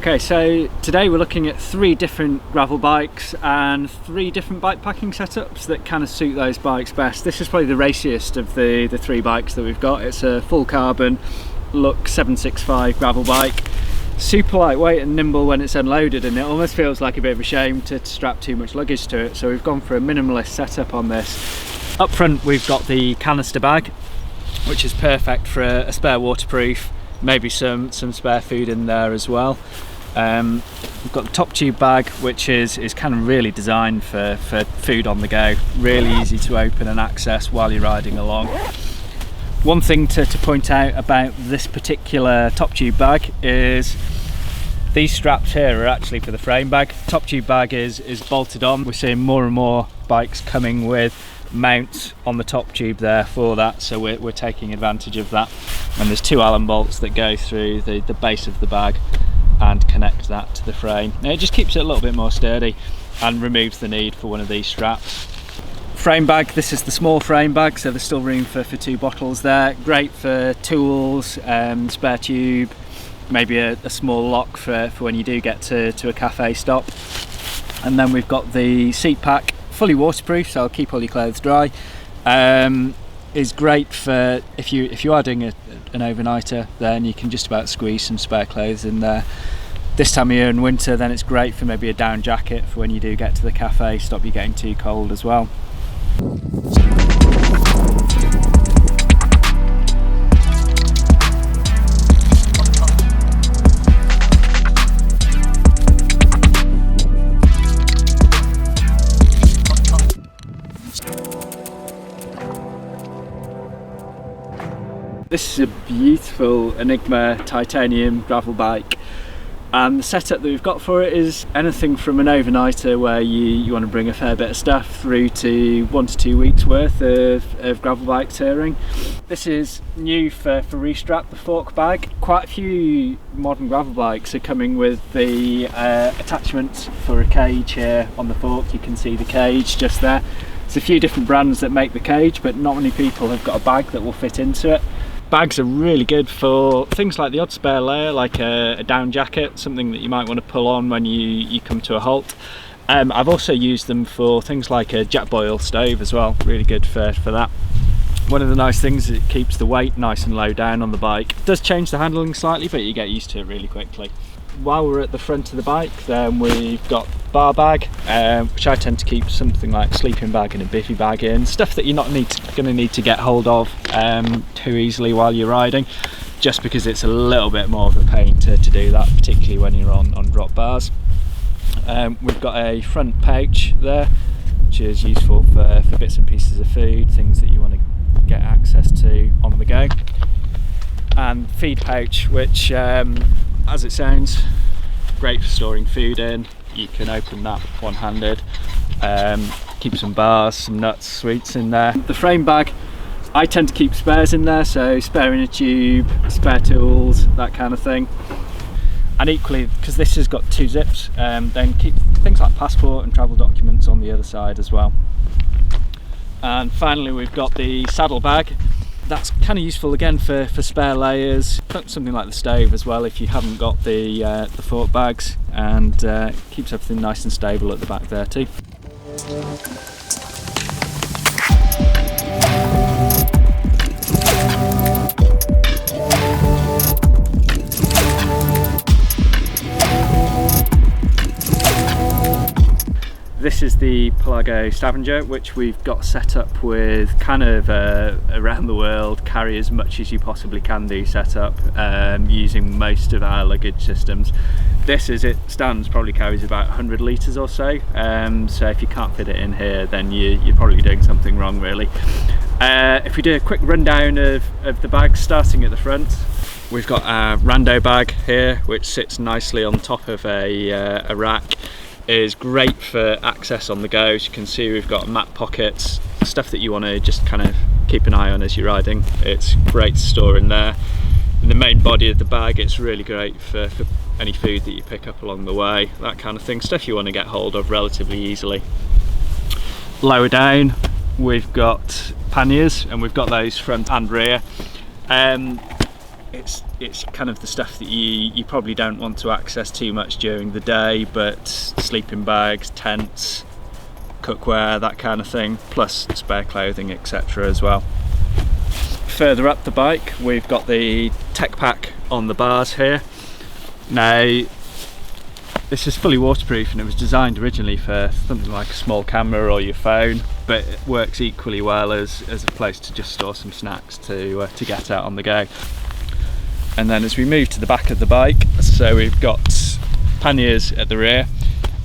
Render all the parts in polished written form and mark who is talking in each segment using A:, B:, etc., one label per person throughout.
A: Okay, so today we're looking at 3 different gravel bikes and 3 different bike packing setups that kind of suit those bikes best. This is probably the raciest of the 3 bikes that we've got. It's a full carbon Look 765 gravel bike. Super lightweight and nimble when it's unloaded, and it almost feels like a bit of a shame to strap too much luggage to it. So we've gone for a minimalist setup on this. Up front we've got the canister bag, which is perfect for a spare waterproof, maybe some spare food in there as well. We've got the top tube bag, which is kind of really designed for food on the go. Really easy to open and access while you're riding along. One thing to point out about this particular top tube bag is these straps here are actually for the frame bag. Top tube bag is bolted on. We're seeing more and more bikes coming with mounts on the top tube there for that, so we're taking advantage of that. And there's 2 Allen bolts that go through the base of the bag and connect that to the frame. Now it just keeps it a little bit more sturdy and removes the need for one of these straps. Frame bag, this is the small frame bag, so there's still room for 2 bottles there. Great for tools, spare tube, maybe a small lock for when you do get to a cafe stop. And then we've got the seat pack, fully waterproof, so I'll keep all your clothes dry. Is great for if you are doing an overnighter, then you can just about squeeze some spare clothes in there. This time of year in winter, then it's great for maybe a down jacket for when you do get to the cafe, stop you getting too cold as well. This is a beautiful Enigma titanium gravel bike, and the setup that we've got for it is anything from an overnighter where you want to bring a fair bit of stuff through to 1 to 2 weeks worth of gravel bike touring. This is new for Restrap, the fork bag. Quite a few modern gravel bikes are coming with the attachments for a cage here on the fork. You can see the cage just there. There's a few different brands that make the cage, but not many people have got a bag that will fit into it. Bags are really good for things like the odd spare layer, like a down jacket, something that you might want to pull on when you come to a halt. I've also used them for things like a Jetboil stove as well, really good for that. One of the nice things is it keeps the weight nice and low down on the bike. It does change the handling slightly, but you get used to it really quickly. While we're at the front of the bike, then we've got bar bag, which I tend to keep something like a sleeping bag and a bivvy bag in, stuff that you're not going to need to get hold of too easily while you're riding, just because it's a little bit more of a pain to do that, particularly when you're on drop bars. We've got a front pouch there, which is useful for bits and pieces of food, things that you want to get access to on the go. And feed pouch, which as it sounds, great for storing food in. You can open that one-handed, keep some bars, some nuts, sweets in there. The frame bag, I tend to keep spares in there, so spare inner tube, spare tools, that kind of thing. And equally, because this has got 2 zips, then keep things like passport and travel documents on the other side as well. And finally we've got the saddle bag. That's kind of useful again for spare layers, something like the stove as well if you haven't got the fork bags, and keeps everything nice and stable at the back there too. This is the Pelago Stavanger, which we've got set up with kind of around the world, carry as much as you possibly can do setup, using most of our luggage systems. This, as it stands, probably carries about 100 litres or so, so if you can't fit it in here, then you're probably doing something wrong really. If we do a quick rundown of the bags, starting at the front, we've got our Rando bag here, which sits nicely on top of a rack. Is great for access on the go. As you can see, we've got map pockets, stuff that you want to just kind of keep an eye on as you're riding. It's great to store in there. In the main body of the bag, it's really great for any food that you pick up along the way, that kind of thing, stuff you want to get hold of relatively easily. Lower down we've got panniers, and we've got those front and rear. it's kind of the stuff that you probably don't want to access too much during the day, but sleeping bags, tents, cookware, that kind of thing, plus spare clothing, etc. as well. Further up the bike, we've got the tech pack on the bars here. Now, this is fully waterproof, and it was designed originally for something like a small camera or your phone, but it works equally well as a place to just store some snacks to get out on the go. And then as we move to the back of the bike, so we've got panniers at the rear,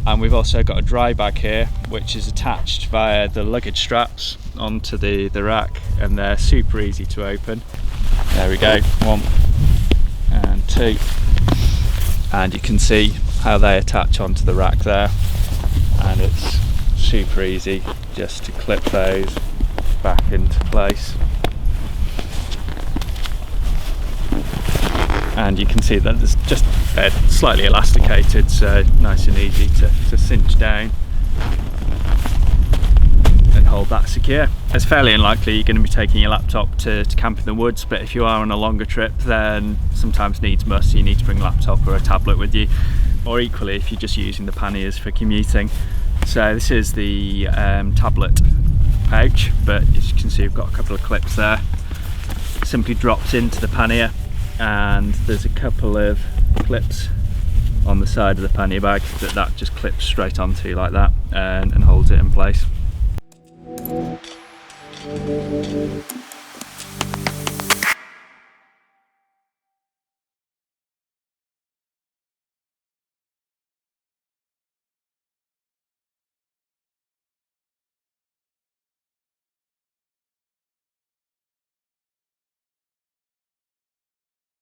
A: and we've also got a dry bag here, which is attached via the luggage straps onto the rack, and they're super easy to open. There we go, 1 and 2, and you can see how they attach onto the rack there, and it's super easy just to clip those back into place. And you can see that there's just slightly elasticated, so nice and easy to cinch down and hold that secure. It's fairly unlikely you're going to be taking your laptop to camp in the woods, but if you are on a longer trip, then sometimes needs must, you need to bring a laptop or a tablet with you, or equally if you're just using the panniers for commuting. So this is the tablet pouch, but as you can see we've got a couple of clips there. It simply drops into the pannier, and there's a couple of clips on the side of the pannier bag that just clips straight onto like that and holds it in place.